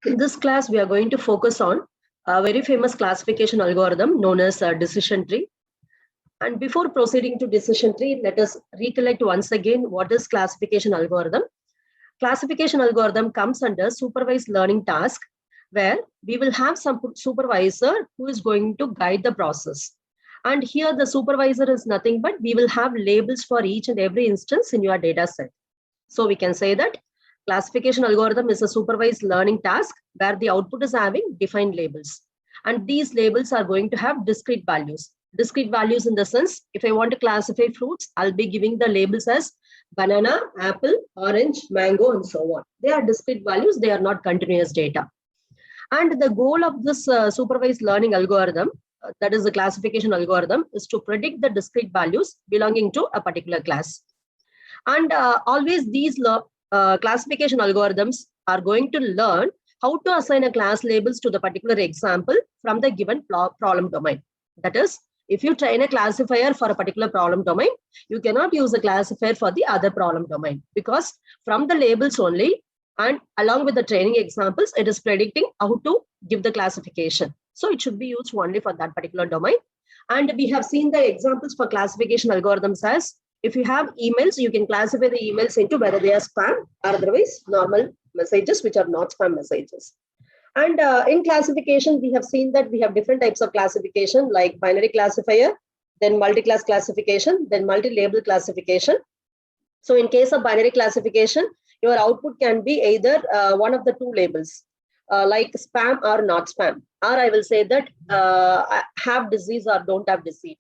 In this class, we are going to focus on a very famous classification algorithm known as decision tree. And before proceeding to decision tree, let us recollect once again what is classification algorithm. Classification algorithm comes under supervised learning task, where we will have some supervisor who is going to guide the process. And here the supervisor is nothing but we will have labels for each and every instance in your data set. So we can say that classification algorithm is a supervised learning task where the output is having defined labels. And these labels are going to have discrete values. Discrete values in the sense, if I want to classify fruits, I'll be giving the labels as banana, apple, orange, mango, and so on. They are discrete values. They are not continuous data. And the goal of this supervised learning algorithm, that is the classification algorithm, is to predict the discrete values belonging to a particular class. And always these classification algorithms are going to learn how to assign a class labels to the particular example from the given problem domain. That is, if you train a classifier for a particular problem domain, you cannot use a classifier for the other problem domain, because from the labels only and along with the training examples, it is predicting how to give the classification. So it should be used only for that particular domain. And we have seen the examples for classification algorithms as, if you have emails, you can classify the emails into whether they are spam or otherwise normal messages which are not spam messages. And in classification, we have seen that we have different types of classification, like binary classifier, then multi-class classification, then multi-label classification. So in case of binary classification, your output can be either one of the two labels, like spam or not spam, or I will say that have disease or don't have disease.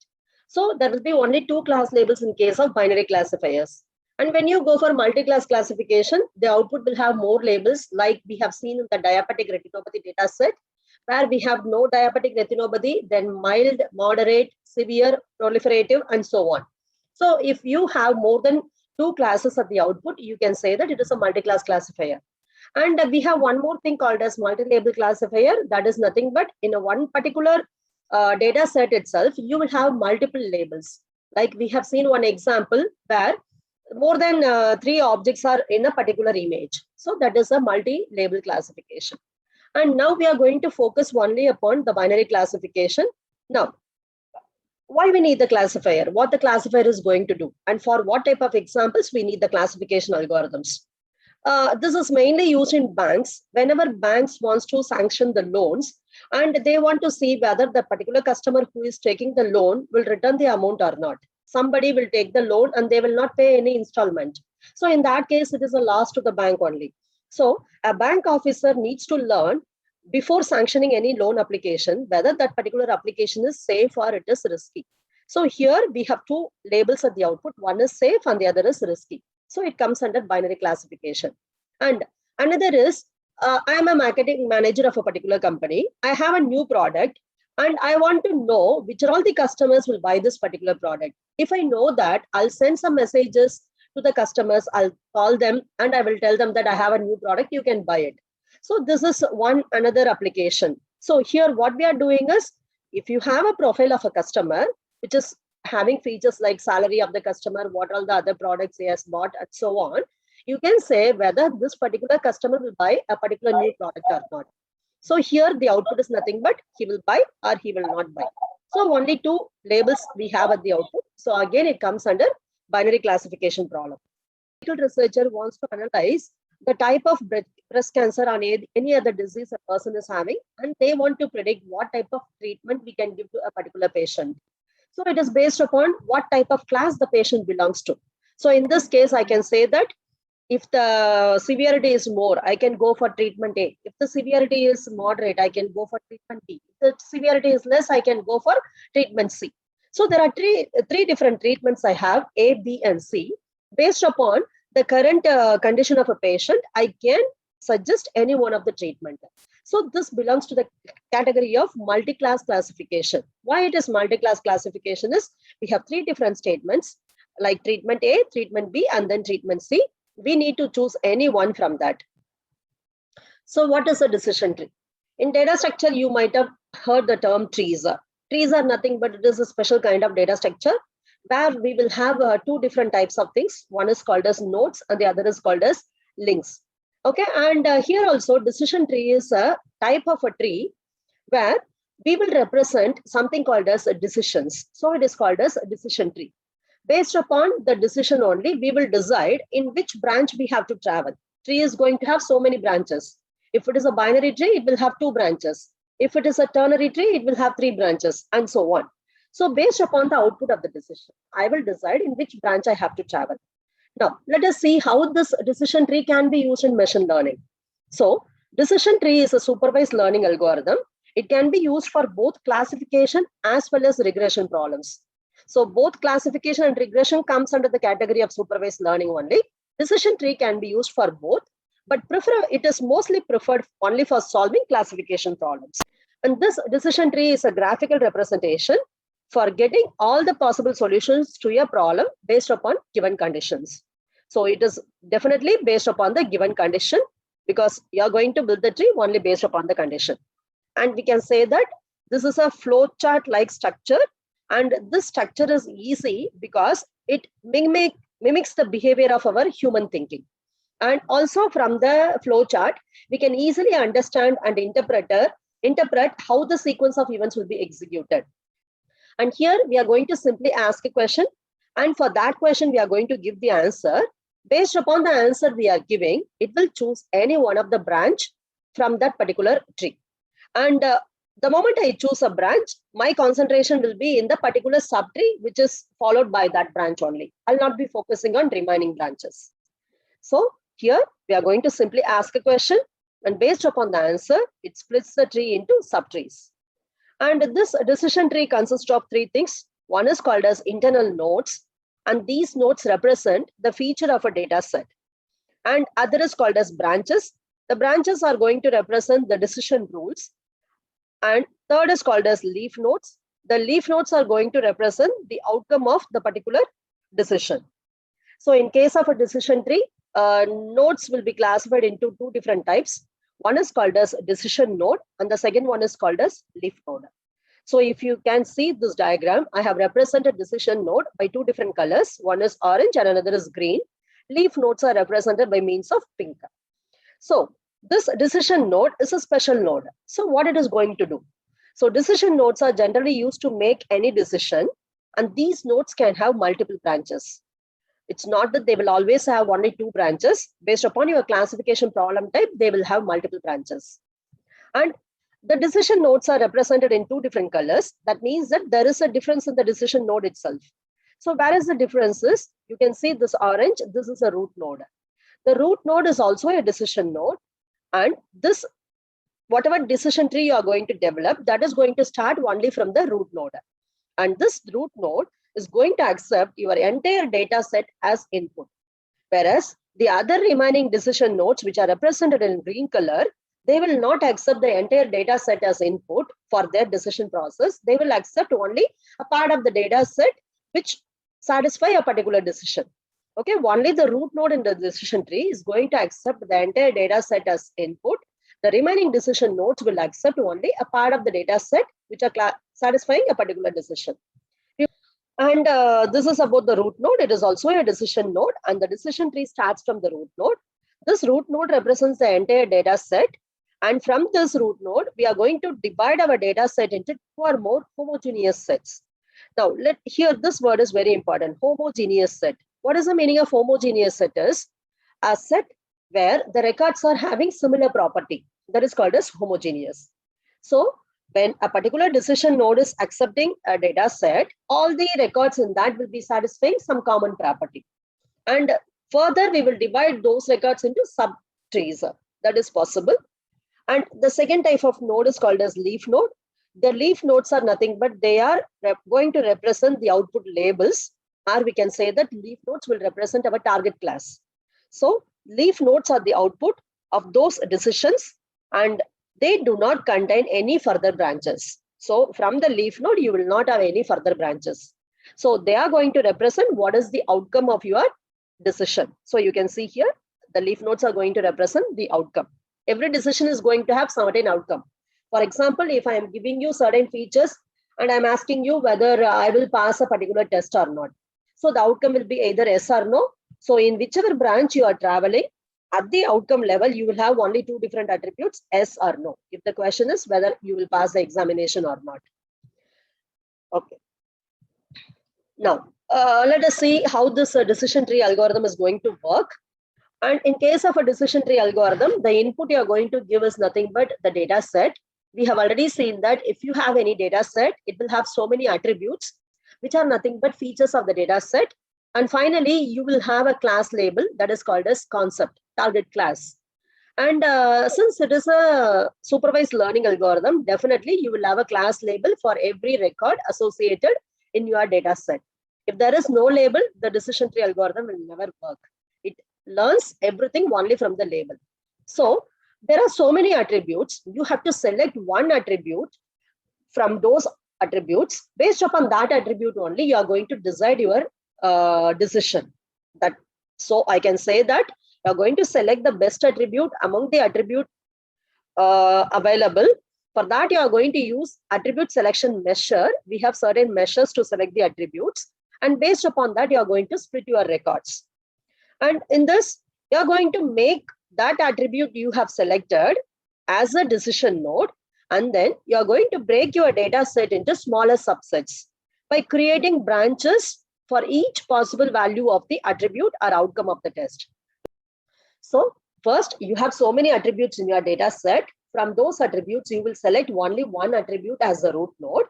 So there will be only two class labels in case of binary classifiers. And when you go for multi-class classification, the output will have more labels, like we have seen in the diabetic retinopathy data set, where we have no diabetic retinopathy, then mild, moderate, severe, proliferative, and so on. So if you have more than two classes at the output, you can say that it is a multi-class classifier. And we have one more thing called as multi-label classifier. That is nothing but in a one particular data set itself, you will have multiple labels. Like we have seen one example where more than 3 objects are in a particular image. So that is a multi-label classification. And now we are going to focus only upon the binary classification. Now, why we need the classifier, what the classifier is going to do, and for what type of examples we need the classification algorithms. This is mainly used in banks. Whenever banks wants to sanction the loans and they want to see whether the particular customer who is taking the loan will return the amount or not. Somebody will take the loan and they will not pay any installment. So in that case, it is a loss to the bank only. So a bank officer needs to learn before sanctioning any loan application whether that particular application is safe or it is risky. So here we have two labels at the output. One is safe and the other is risky. So it comes under binary classification. And another is, I am a marketing manager of a particular company. I have a new product and I want to know which are all the customers will buy this particular product. If I know that, I'll send some messages to the customers. I'll call them and I will tell them that I have a new product, you can buy it. So this is another application. So here what we are doing is, if you have a profile of a customer, which is having features like salary of the customer, what all the other products he has bought, and so on, you can say whether this particular customer will buy a particular new product or not. So here the output is nothing but he will buy or he will not buy. So only two labels we have at the output. So again, it comes under binary classification problem. Medical researcher wants to analyze the type of breast cancer or any other disease a person is having, and they want to predict what type of treatment we can give to a particular patient. So it is based upon what type of class the patient belongs to. So in this case, I can say that if the severity is more, I can go for treatment A. If the severity is moderate, I can go for treatment B. If the severity is less, I can go for treatment C. So there are three different treatments I have, A, B, and C. Based upon the current condition of a patient, I can suggest any one of the treatment. So this belongs to the category of multi-class classification. Why it is multi-class classification is, we have three different statements like treatment A, treatment B, and then treatment C. We need to choose any one from that. So what is a decision tree? In data structure, you might have heard the term trees. Trees are nothing but it is a special kind of data structure where we will have two different types of things. One is called as nodes and the other is called as links. Okay, and here also decision tree is a type of a tree where we will represent something called as decisions. So it is called as a decision tree. Based upon the decision only, we will decide in which branch we have to travel. Tree is going to have so many branches. If it is a binary tree, it will have 2 branches. If it is a ternary tree, it will have 3 branches, and so on. So based upon the output of the decision, I will decide in which branch I have to travel. Now, let us see how this decision tree can be used in machine learning. So, decision tree is a supervised learning algorithm. It can be used for both classification as well as regression problems. So, both classification and regression comes under the category of supervised learning only. Decision tree can be used for both, but it is mostly preferred only for solving classification problems. And this decision tree is a graphical representation for getting all the possible solutions to a problem based upon given conditions. So it is definitely based upon the given condition because you are going to build the tree only based upon the condition. And we can say that this is a flowchart like structure, and this structure is easy because it mimics the behavior of our human thinking. And also from the flowchart, we can easily understand and interpret how the sequence of events will be executed. And here we are going to simply ask a question. And for that question, we are going to give the answer. Based upon the answer we are giving, it will choose any one of the branch from that particular tree. And the moment I choose a branch, my concentration will be in the particular subtree, which is followed by that branch only. I'll not be focusing on remaining branches. So here we are going to simply ask a question. And based upon the answer, it splits the tree into subtrees. And this decision tree consists of 3 things. One is called as internal nodes, and these nodes represent the feature of a data set. And other is called as branches. The branches are going to represent the decision rules. And third is called as leaf nodes. The leaf nodes are going to represent the outcome of the particular decision. So in case of a decision tree, nodes will be classified into 2 different types. One is called as decision node, and the second one is called as leaf node. So if you can see this diagram, I have represented decision node by 2 different colors. One is orange and another is green. Leaf nodes are represented by means of pink. So this decision node is a special node. So what it is going to do? So decision nodes are generally used to make any decision, and these nodes can have multiple branches. It's not that they will always have only 2 branches. Based upon your classification problem type, they will have multiple branches. And the decision nodes are represented in 2 different colors. That means that there is a difference in the decision node itself. So where is the difference is, you can see this orange, this is a root node. The root node is also a decision node. And this, whatever decision tree you are going to develop, that is going to start only from the root node. And this root node is going to accept your entire data set as input. Whereas the other remaining decision nodes, which are represented in green color, they will not accept the entire data set as input for their decision process. They will accept only a part of the data set which satisfy a particular decision. Okay, only the root node in the decision tree is going to accept the entire data set as input. The remaining decision nodes will accept only a part of the data set which are satisfying a particular decision. And this is about the root node. It is also a decision node, and the decision tree starts from the root node. This root node represents the entire data set. And from this root node, we are going to divide our data set into 2 or more homogeneous sets. Now, here this word is very important, homogeneous set. What is the meaning of homogeneous set? Is a set where the records are having similar property. That is called as homogeneous. So when a particular decision node is accepting a data set, all the records in that will be satisfying some common property. And further, we will divide those records into subtrees. That is possible. And the second type of node is called as leaf node. The leaf nodes are nothing but they are going to represent the output labels, or we can say that leaf nodes will represent our target class. So leaf nodes are the output of those decisions, and they do not contain any further branches. So from the leaf node, you will not have any further branches. So they are going to represent what is the outcome of your decision. So you can see here, the leaf nodes are going to represent the outcome. Every decision is going to have certain outcome. For example, if I am giving you certain features and I'm asking you whether I will pass a particular test or not. So the outcome will be either yes or no. So in whichever branch you are traveling, At the outcome level, you will have only two different attributes, yes or no, if the question is whether you will pass the examination or not. Okay. Now, let us see how this decision tree algorithm is going to work. And in case of a decision tree algorithm, the input you are going to give is nothing but the data set. We have already seen that if you have any data set, it will have so many attributes, which are nothing but features of the data set. And finally, you will have a class label that is called as concept, target class. And since it is a supervised learning algorithm, definitely you will have a class label for every record associated in your data set. If there is no label, the decision tree algorithm will never work. It learns everything only from the label. So there are so many attributes. You have to select one attribute from those attributes. Based upon that attribute only, you are going to decide your decision. So I can say that you are going to select the best attribute among the attribute available. For that, you are going to use attribute selection measure. We have certain measures to select the attributes. And based upon that, you are going to split your records. And in this, you are going to make that attribute you have selected as a decision node. And then you are going to break your data set into smaller subsets by creating branches for each possible value of the attribute or outcome of the test. So first, you have so many attributes in your data set. From those attributes, you will select only one attribute as the root node.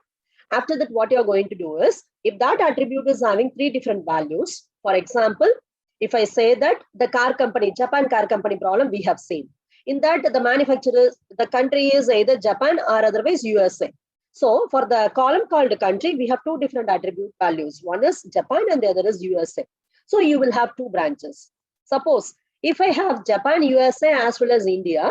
After that, what you're going to do is, if that attribute is having three different values, for example, if I say that the car company, Japan car company problem we have seen, in that the manufacturer, the country is either Japan or otherwise USA. So for the column called country, we have two different attribute values. One is Japan and the other is USA. So you will have two branches. Suppose if I have Japan, USA as well as India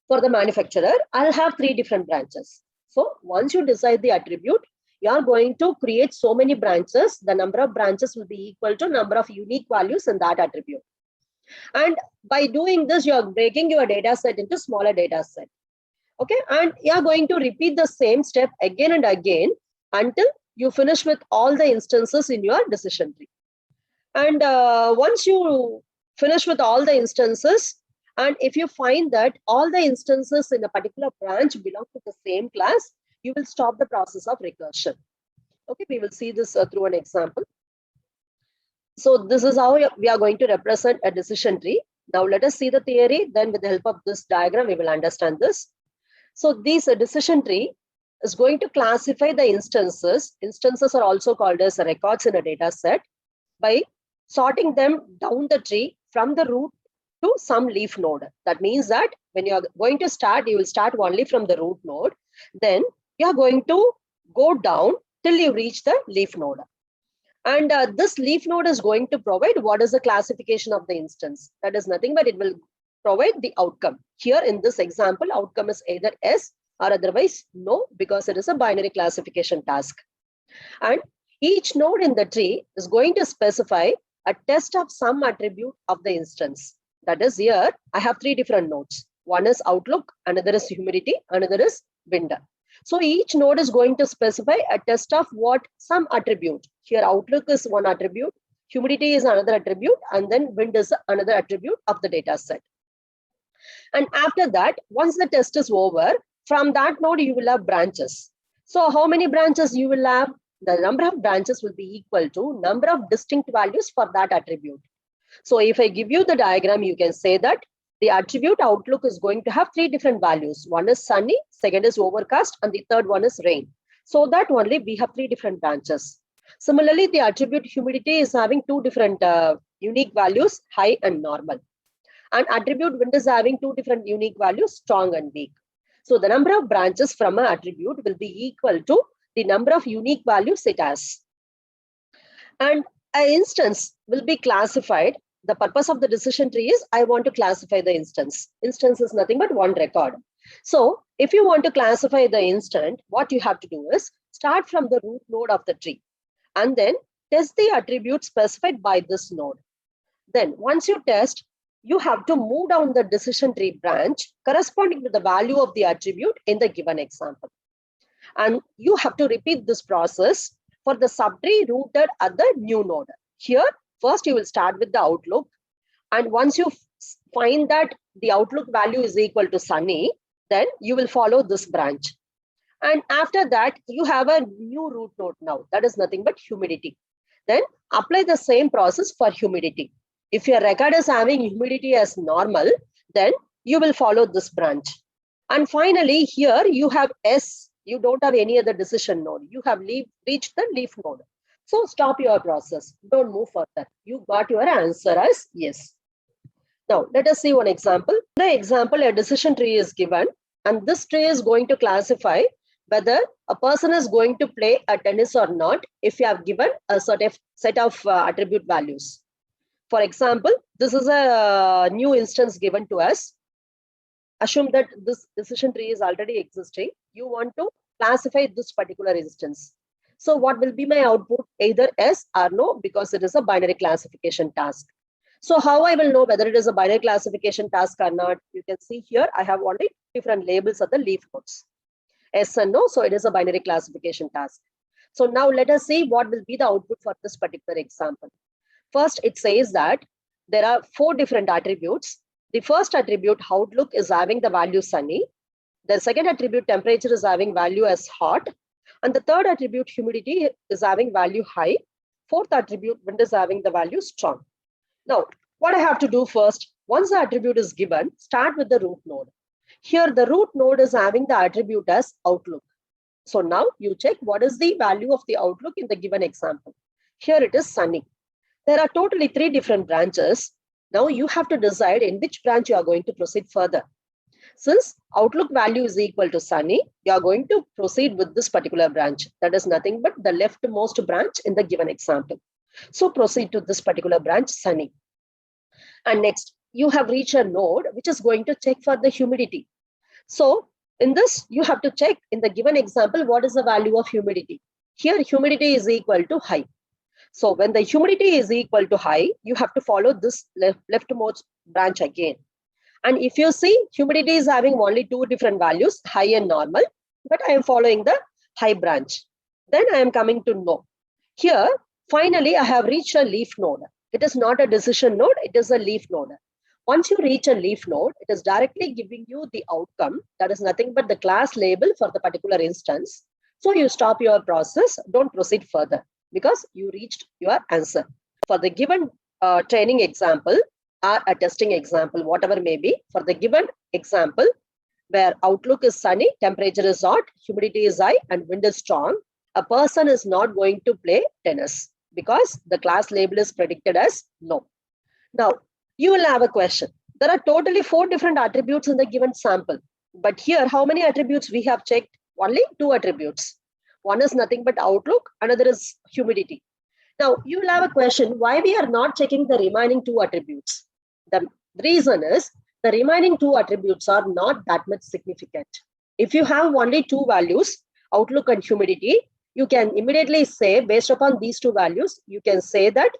for the manufacturer, I'll have three different branches. So once you decide the attribute, you are going to create so many branches. The number of branches will be equal to number of unique values in that attribute. And by doing this, you are breaking your data set into smaller data set. Okay, and you are going to repeat the same step again and again until you finish with all the instances in your decision tree. And once you finish with all the instances, and if you find that all the instances in a particular branch belong to the same class, you will stop the process of recursion. Okay, we will see this through an example. So this is how we are going to represent a decision tree. Now let us see the theory. Then with the help of this diagram, we will understand this. So this decision tree is going to classify the instances. Instances are also called as records in a data set by sorting them down the tree from the root to some leaf node. That means that when you are going to start, you will start only from the root node. Then you are going to go down till you reach the leaf node. And this leaf node is going to provide what is the classification of the instance. That is nothing but it will provide the outcome. Here in this example, outcome is either yes or otherwise no, because it is a binary classification task. And each node in the tree is going to specify a test of some attribute of the instance. That is, here I have three different nodes. One is outlook, another is humidity, another is wind. So each node is going to specify a test of what? Some attribute. Here outlook is one attribute, humidity is another attribute, and then wind is another attribute of the data set. And after that, once the test is over, from that node you will have branches. So how many branches you will have? The number of branches will be equal to number of distinct values for that attribute. So if I give you the diagram, you can say that the attribute outlook is going to have three different values. One is sunny, second is overcast, and the third one is rain. So that only we have three different branches. Similarly, the attribute humidity is having two different unique values, high and normal. And attribute wind is having two different unique values, strong and weak. So the number of branches from an attribute will be equal to the number of unique values it has. And an instance will be classified. The purpose of the decision tree is I want to classify the instance. Instance is nothing but one record. So if you want to classify the instant, what you have to do is start from the root node of the tree and then test the attribute specified by this node. Then once you test, you have to move down the decision tree branch corresponding to the value of the attribute in the given example. And you have to repeat this process for the subtree rooted at the new node. Here, first you will start with the outlook. And once you find that the outlook value is equal to sunny, then you will follow this branch. And after that, you have a new root node now. That is nothing but humidity. Then apply the same process for humidity. If your record is having humidity as normal, then you will follow this branch. And finally, here you have S. You don't have any other decision node. You have reached the leaf node. So stop your process. Don't move further. You got your answer as yes. Now, let us see one example. In the example, a decision tree is given, and this tree is going to classify whether a person is going to play a tennis or not if you have given a sort of set of attribute values. For example, this is a new instance given to us. Assume that this decision tree is already existing. You want to classify this particular instance. So what will be my output? Either yes or no, because it is a binary classification task. So how I will know whether it is a binary classification task or not? You can see here, I have only different labels of the leaf nodes. Yes and no, so it is a binary classification task. So now let us see what will be the output for this particular example. First, it says that there are 4 different attributes. The first attribute, outlook, is having the value sunny. The second attribute, temperature, is having value as hot. And the third attribute, humidity, is having value high. Fourth attribute, wind, is having the value strong. Now, what I have to do first, once the attribute is given, start with the root node. Here, the root node is having the attribute as outlook. So now you check what is the value of the outlook in the given example. Here it is sunny. There are totally 3 different branches. Now you have to decide in which branch you are going to proceed further. Since outlook value is equal to sunny, you are going to proceed with this particular branch. That is nothing but the leftmost branch in the given example. So proceed to this particular branch, sunny. And next, you have reached a node which is going to check for the humidity. So in this, you have to check in the given example, what is the value of humidity? Here, humidity is equal to high. So when the humidity is equal to high, you have to follow this leftmost branch again. And if you see, humidity is having only 2 different values, high and normal, but I am following the high branch. Then I am coming to no. Here, finally, I have reached a leaf node. It is not a decision node, it is a leaf node. Once you reach a leaf node, it is directly giving you the outcome. That is nothing but the class label for the particular instance. So you stop your process, don't proceed further because you reached your answer. For the given training example or a testing example, whatever may be, for the given example where outlook is sunny, temperature is hot, humidity is high, and wind is strong, a person is not going to play tennis because the class label is predicted as no. Now, you will have a question. There are totally 4 different attributes in the given sample. But here, how many attributes we have checked? Only 2 attributes. One is nothing but outlook, another is humidity. Now, you will have a question, why we are not checking the remaining 2 attributes? The reason is, the remaining 2 attributes are not that much significant. If you have only 2 values, outlook and humidity, you can immediately say, based upon these 2 values, you can say that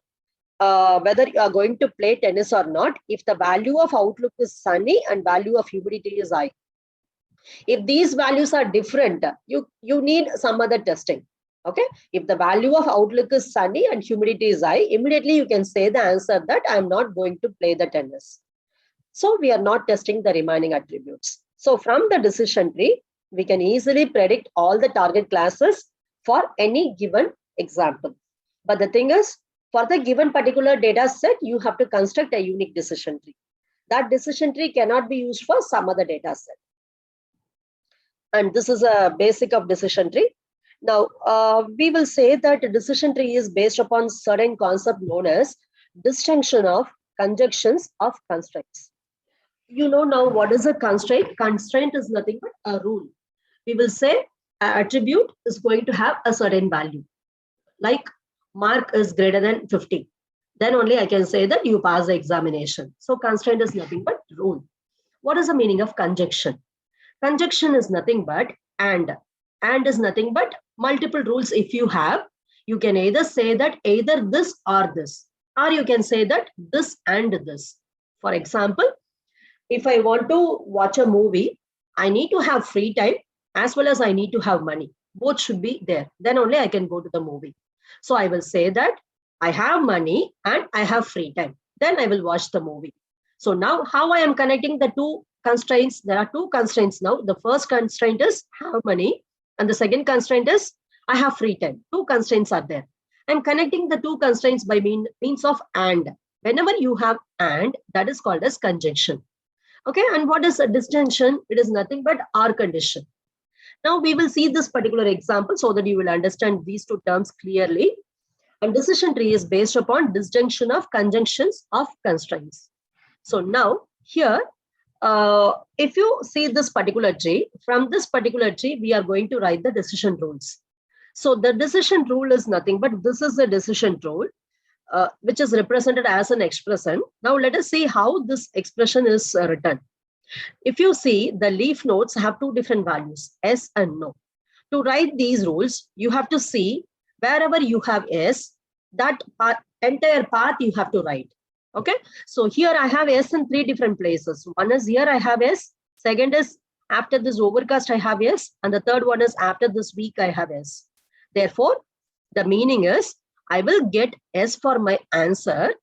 whether you are going to play tennis or not, if the value of outlook is sunny and value of humidity is high. If these values are different, you need some other testing. Okay. If the value of outlook is sunny and humidity is high, immediately you can say the answer that I'm not going to play the tennis. So we are not testing the remaining attributes. So from the decision tree, we can easily predict all the target classes for any given example. But the thing is, for the given particular data set, you have to construct a unique decision tree. That decision tree cannot be used for some other data set. And this is a basic of decision tree. Now, we will say that a decision tree is based upon certain concept known as distinction of conjunctions of constraints. You know now what is a constraint? Constraint is nothing but a rule. We will say an attribute is going to have a certain value. Like mark is greater than 50. Then only I can say that you pass the examination. So constraint is nothing but rule. What is the meaning of conjunction? Conjunction is nothing but and. And is nothing but multiple rules. If you have, you can either say that either this or this, or you can say that this and this. For example, if I want to watch a movie, I need to have free time as well as I need to have money. Both should be there. Then only I can go to the movie. So I will say that I have money and I have free time. Then I will watch the movie. So now how I am connecting the two constraints? There are two constraints now. The first constraint is have money, and the second constraint is I have free time. Two constraints are there. I'm connecting the two constraints by means of and. Whenever you have and, that is called as conjunction. Okay, and what is a disjunction? It is nothing but or condition. Now we will see this particular example so that you will understand these two terms clearly. And decision tree is based upon disjunction of conjunctions of constraints. So now here, if you see this particular tree, from this particular tree, we are going to write the decision rules. So the decision rule is nothing but this is the decision rule, which is represented as an expression. Now let us see how this expression is written. If you see, the leaf nodes have two different values, S and no. To write these rules, you have to see wherever you have S, that entire path you have to write. Okay, so here I have S in three different places. One is here I have S, second is after this overcast I have S, and the third one is after this week I have S. Therefore, the meaning is I will get S for my answer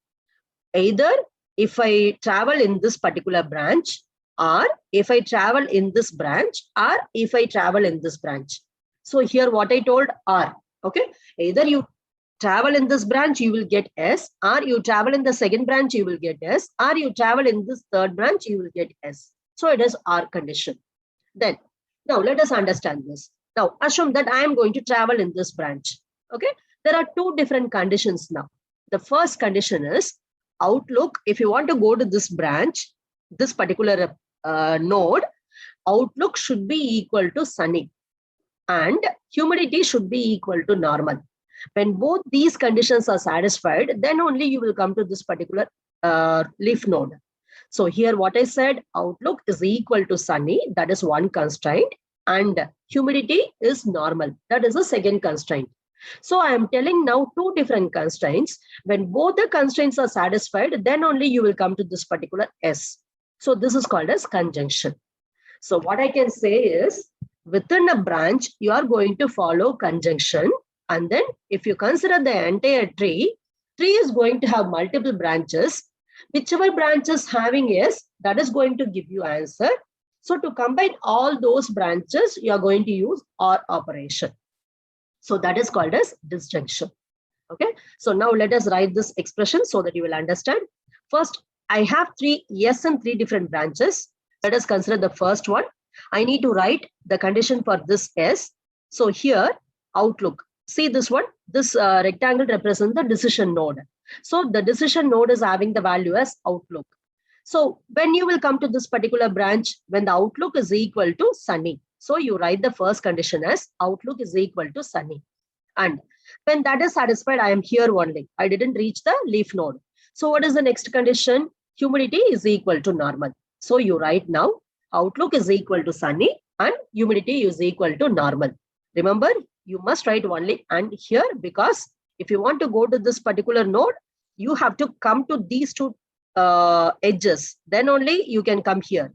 either if I travel in this particular branch, or if I travel in this branch, or if I travel in this branch. So here what I told are, okay, either you travel in this branch, you will get S, or you travel in the second branch, you will get S, or you travel in this third branch, you will get S. So it is or condition. Then, now let us understand this. Now assume that I am going to travel in this branch. Okay, there are two different conditions now. The first condition is outlook. If you want to go to this branch, this particular node, outlook should be equal to sunny and humidity should be equal to normal. When both these conditions are satisfied, then only you will come to this particular leaf node. So here what I said, outlook is equal to sunny, that is one constraint, and humidity is normal, that is the second constraint. So I am telling now two different constraints. When both the constraints are satisfied, then only you will come to this particular S. So this is called as conjunction. So what I can say is, within a branch, you are going to follow conjunction. And then if you consider the entire tree is going to have multiple branches. Whichever branch is having S, that is going to give you answer. So to combine all those branches, you are going to use OR operation. So that is called as disjunction. Okay. So now let us write this expression so that you will understand. First, I have three S and three different branches. Let us consider the first one. I need to write the condition for this S. So here, outlook. See this one, this rectangle represents the decision node. So the decision node is having the value as outlook. So when you will come to this particular branch, when the outlook is equal to sunny. So you write the first condition as outlook is equal to sunny. And when that is satisfied, I am here only. I didn't reach the leaf node. So what is the next condition? Humidity is equal to normal. So you write now outlook is equal to sunny and humidity is equal to normal. Remember, you must write only and here, because if you want to go to this particular node, you have to come to these two edges. Then only you can come here.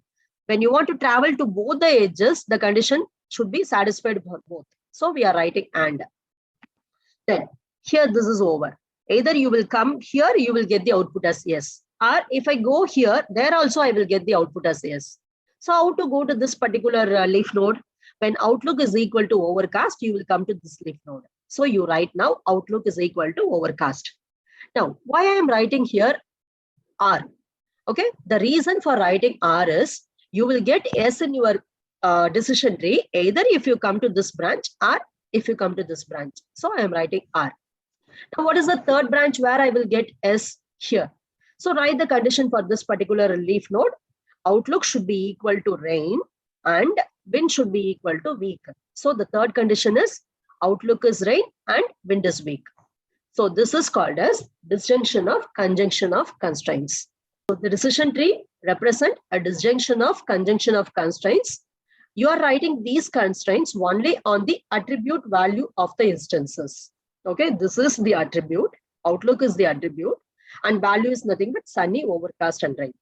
When you want to travel to both the edges, the condition should be satisfied for both. So we are writing and. Then here this is over. Either you will come here, you will get the output as yes. Or if I go here, there also I will get the output as yes. So how to go to this particular leaf node? When outlook is equal to overcast, you will come to this leaf node. So you write now outlook is equal to overcast. Now, why I am writing here R? Okay, the reason for writing R is you will get S in your decision tree, either if you come to this branch or if you come to this branch. So I am writing R. Now, what is the third branch where I will get S here? So write the condition for this particular leaf node. Outlook should be equal to rain and wind should be equal to weak. So the third condition is outlook is rain and wind is weak. So this is called as disjunction of conjunction of constraints. So the decision tree represent a disjunction of conjunction of constraints. You are writing these constraints only on the attribute value of the instances. Okay, this is the attribute. Outlook is the attribute and value is nothing but sunny, overcast and rain.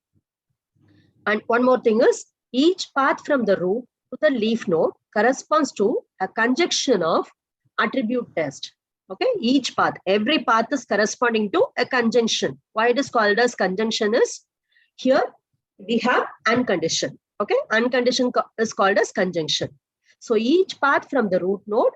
And one more thing is each path from the root to the leaf node corresponds to a conjunction of attribute test. Okay, each path, every path is corresponding to a conjunction. Why it is called as conjunction is Here we have AND condition. Okay, AND condition is called as conjunction. So each path from the root node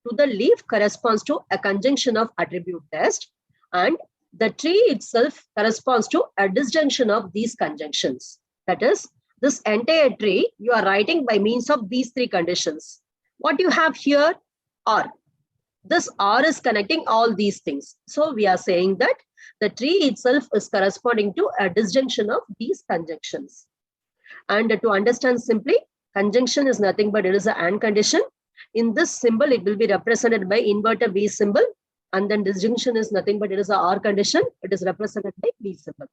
to the leaf corresponds to a conjunction of attribute test, and the tree itself corresponds to a disjunction of these conjunctions. That is, this entire tree you are writing by means of these three conditions. What you have here are, this R is connecting all these things. So we are saying that the tree itself is corresponding to a disjunction of these conjunctions. And to understand simply, conjunction is nothing but it is an AND condition. In this symbol, it will be represented by inverted V symbol. And then disjunction is nothing but it is a OR condition. It is represented by V symbol.